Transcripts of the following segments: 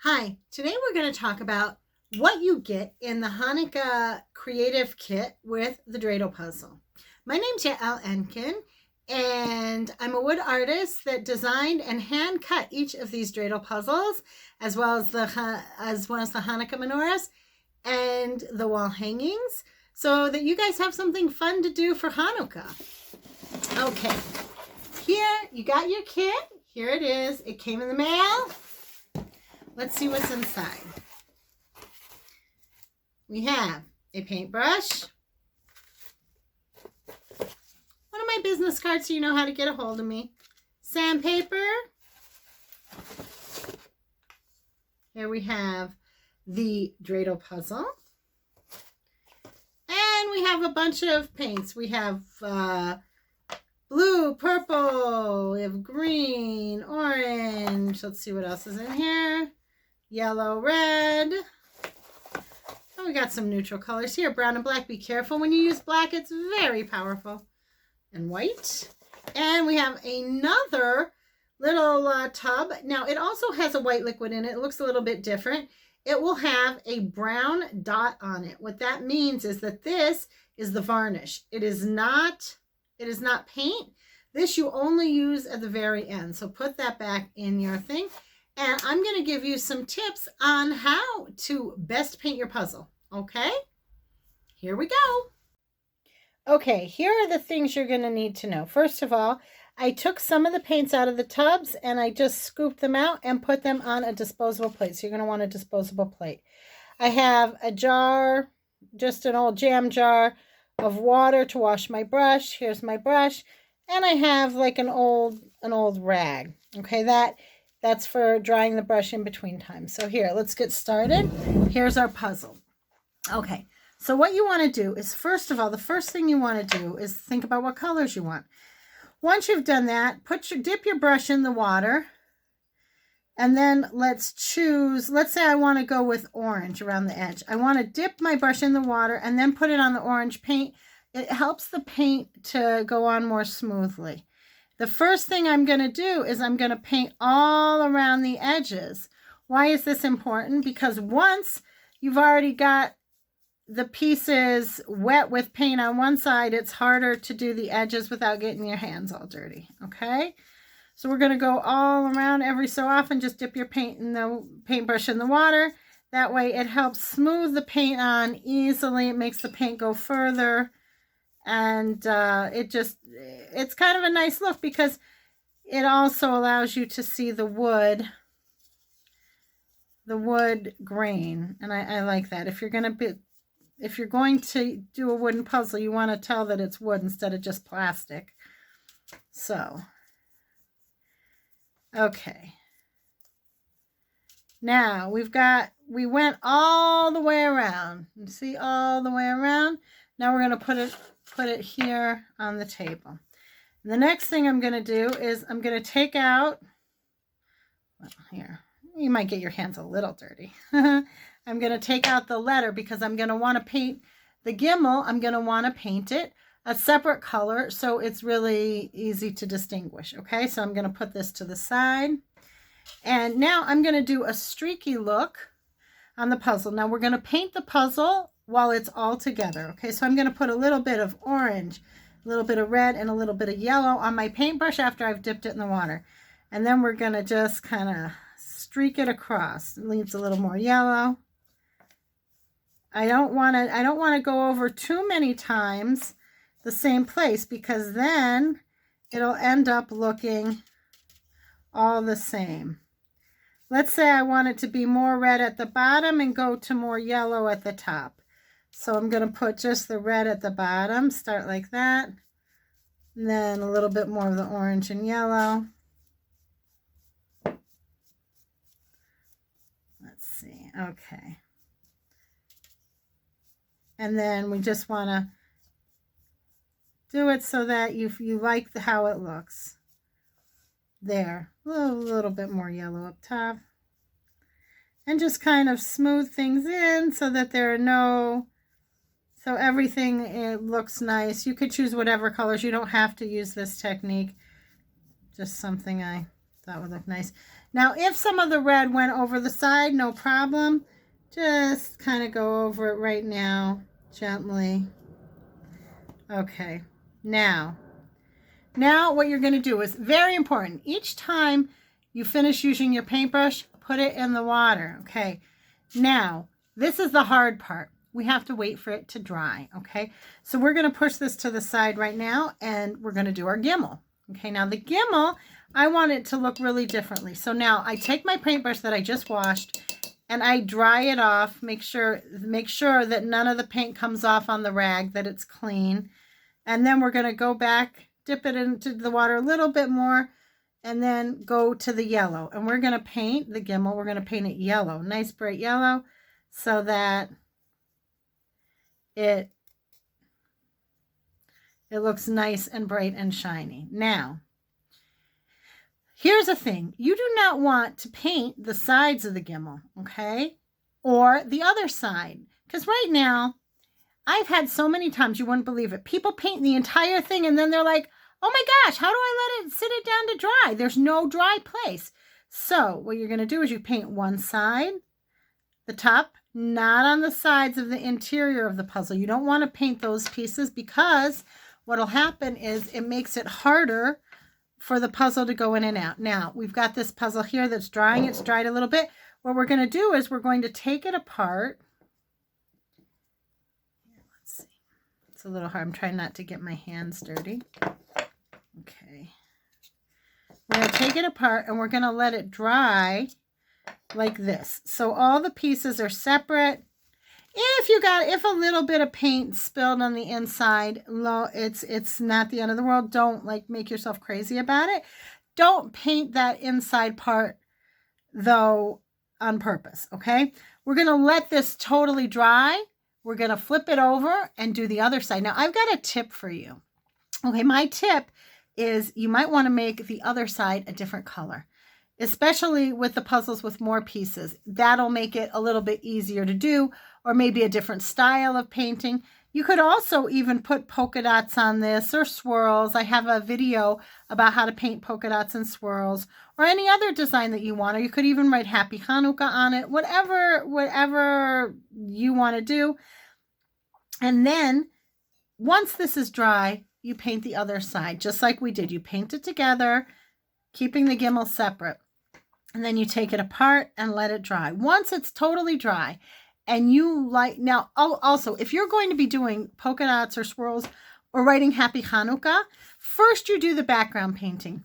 Hi, today we're going to talk about what you get in the Hanukkah Creative Kit with the Dreidel Puzzle. My name's Yael Enkin, and I'm a wood artist that designed and hand cut each of these Dreidel puzzles, as well as the Hanukkah menorahs and the wall hangings, so that you guys have something fun to do for Hanukkah. Okay, here you got your kit. Here it is. It came in the mail. Let's see what's inside. We have a paintbrush, one of my business cards so you know how to get a hold of me, sandpaper. Here we have the Dreidel puzzle. And we have a bunch of paints. We have blue, purple, we have green, orange. Let's see what else is in here. Yellow, red. And we got some neutral colors here, brown and black. Be careful when you use black, it's very powerful. And white. And we have another little tub. Now, it also has a white liquid in it. It looks a little bit different. It will have a brown dot on it. What that means is that this is the varnish. It is not paint. This you only use at the very end. So put that back in your thing. And I'm going to give you some tips on how to best paint your puzzle. Okay? Here we go. Okay, here are the things you're going to need to know. First of all, I took some of the paints out of the tubs and I just scooped them out and put them on a disposable plate. So you're going to want a disposable plate. I have a jar, just an old jam jar of water to wash my brush. Here's my brush. And I have like an old rag. Okay, that's for drying the brush in between times. So here, let's get started. Here's our puzzle. Okay, so what you want to do is, first of all, the first thing you want to do is think about what colors you want. Once you've done that, dip your brush in the water. And then let's choose, let's say I want to go with orange around the edge. I want to dip my brush in the water and then put it on the orange paint. It helps the paint to go on more smoothly. The first thing I'm going to do is I'm going to paint all around the edges. Why is this important? Because once you've already got the pieces wet with paint on one side, it's harder to do the edges without getting your hands all dirty. Okay? So we're going to go all around every so often. Just dip your paintbrush in the water. That way it helps smooth the paint on easily. It makes the paint go further. And it's kind of a nice look because it also allows you to see the wood grain. And I like that. If you're going to do a wooden puzzle, you want to tell that it's wood instead of just plastic. So, okay. Now we went all the way around. You see all the way around? Now we're going to put it here on the table. And the next thing I'm going to do is I'm going to take out, well, here, you might get your hands a little dirty. I'm going to take out the letter because I'm going to want to paint the gimel. I'm going to want to paint it a separate color so it's really easy to distinguish. Okay, so I'm going to put this to the side. And now I'm going to do a streaky look on the puzzle. Now we're going to paint the puzzle while it's all together. Okay, so I'm going to put a little bit of orange, a little bit of red, and a little bit of yellow on my paintbrush after I've dipped it in the water. And then we're going to just kind of streak it across. It leaves a little more yellow. I don't want to go over too many times the same place because then it'll end up looking all the same. Let's say I want it to be more red at the bottom and go to more yellow at the top. So I'm going to put just the red at the bottom, start like that. And then a little bit more of the orange and yellow. Let's see, okay. And then we just want to do it so that you like how it looks. There, a little bit more yellow up top. And just kind of smooth things in so that there are so everything, it looks nice. You could choose whatever colors. You don't have to use this technique. Just something I that would look nice. Now, if some of the red went over the side, no problem. Just kind of go over it right now, gently. Okay, now what you're going to do is very important. Each time you finish using your paintbrush, put it in the water, okay? Now, this is the hard part. We have to wait for it to dry, okay? So we're going to push this to the side right now, and we're going to do our gimmel. Okay, now the gimmel, I want it to look really differently. So now I take my paintbrush that I just washed, and I dry it off. Make sure that none of the paint comes off on the rag, that it's clean. And then we're going to go back, dip it into the water a little bit more, and then go to the yellow. And we're going to paint the gimmel. We're going to paint it yellow, nice bright yellow, so that it looks nice and bright and shiny. Now, here's the thing. You do not want to paint the sides of the gimmel, okay? Or the other side. Because right now, I've had so many times, you wouldn't believe it. People paint the entire thing and then they're like, oh my gosh, how do I sit it down to dry? There's no dry place. So what you're going to do is you paint one side, the top, not on the sides of the interior of the puzzle. You don't want to paint those pieces, because what'll happen is it makes it harder for the puzzle to go in and out. Now, we've got this puzzle here that's drying. It's dried a little bit. What we're going to do is we're going to take it apart. Let's see. It's a little hard. I'm trying not to get my hands dirty. Okay. We're going to take it apart and we're going to let it dry like this. So all the pieces are separate. If a little bit of paint spilled on the inside, it's not the end of the world. Don't make yourself crazy about it. Don't paint that inside part though on purpose, okay? We're going to let this totally dry. We're going to flip it over and do the other side. Now, I've got a tip for you. Okay, my tip is you might want to make the other side a different color, especially with the puzzles with more pieces. That'll make it a little bit easier to do, or maybe a different style of painting. You could also even put polka dots on this, or swirls. I have a video about how to paint polka dots and swirls, or any other design that you want. Or you could even write Happy Hanukkah on it, whatever you want to do. And then once this is dry, you paint the other side, just like we did. You paint it together, keeping the gimmel separate. And then you take it apart and let it dry. Once it's totally dry, and now also, if you're going to be doing polka dots or swirls or writing Happy Hanukkah, first you do the background painting.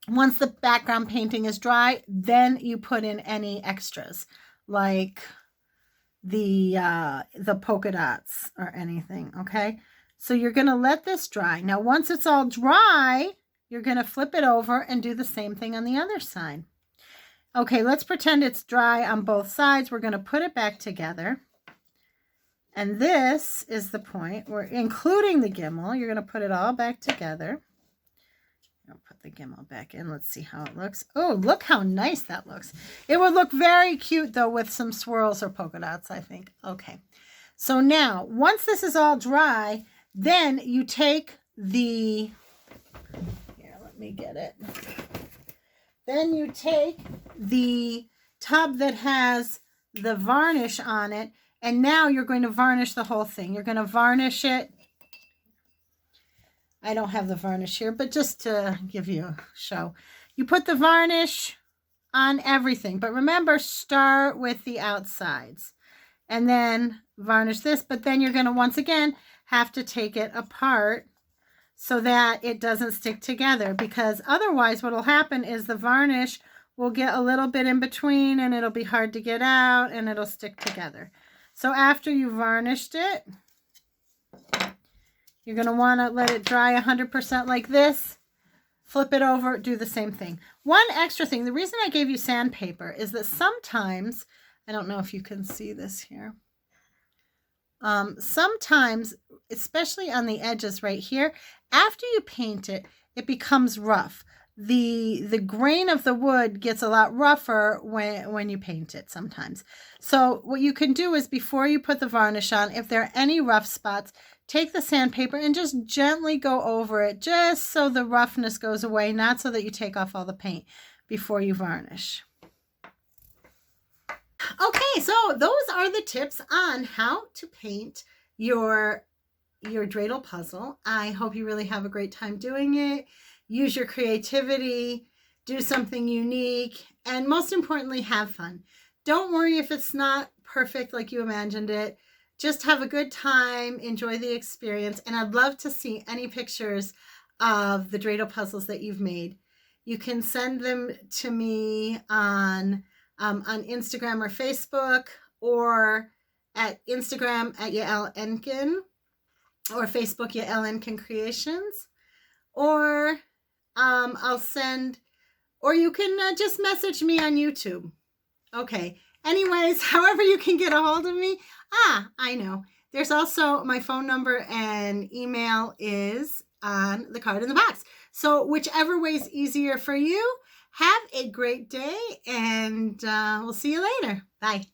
Once the background painting is dry, then you put in any extras, like the polka dots or anything, okay? So you're going to let this dry. Now, once it's all dry, you're going to flip it over and do the same thing on the other side. Okay, let's pretend it's dry on both sides. We're going to put it back together. And this is the point. We're including the gimmel. You're going to put it all back together. I'll put the gimmel back in. Let's see how it looks. Oh, look how nice that looks. It would look very cute, though, with some swirls or polka dots, I think. Okay, so now, once this is all dry, then you take the... Here, let me get it. Then you take the tub that has the varnish on it, and now you're going to varnish the whole thing. You're going to varnish it. I don't have the varnish here, but just to give you a show. You put the varnish on everything, but remember, start with the outsides and then varnish this, but then you're going to once again have to take it apart so that it doesn't stick together, because otherwise what will happen is the varnish will get a little bit in between and it'll be hard to get out and it'll stick together. So after you varnished it, you're going to want to let it dry 100% like this. Flip it over, do the same thing. One extra thing, the reason I gave you sandpaper is that sometimes, I don't know if you can see this here, sometimes, especially on the edges right here, after you paint it, it becomes rough. The grain of the wood gets a lot rougher when you paint it sometimes. So what you can do is, before you put the varnish on, if there are any rough spots, take the sandpaper and just gently go over it, just so the roughness goes away, not so that you take off all the paint. before you varnish. Okay, so those are the tips on how to paint your dreidel puzzle. I hope you really have a great time doing it. Use your creativity, do something unique, and most importantly, have fun. Don't worry if it's not perfect like you imagined it. Just have a good time, enjoy the experience, and I'd love to see any pictures of the dreidel puzzles that you've made. You can send them to me on Instagram or Facebook, or at Instagram at Yael Enkin, or Facebook Yael Enkin Creations, or or you can just message me on YouTube. Okay. Anyways, however you can get a hold of me. I know. There's also my phone number and email is on the card in the box. So whichever way is easier for you, have a great day, and we'll see you later. Bye.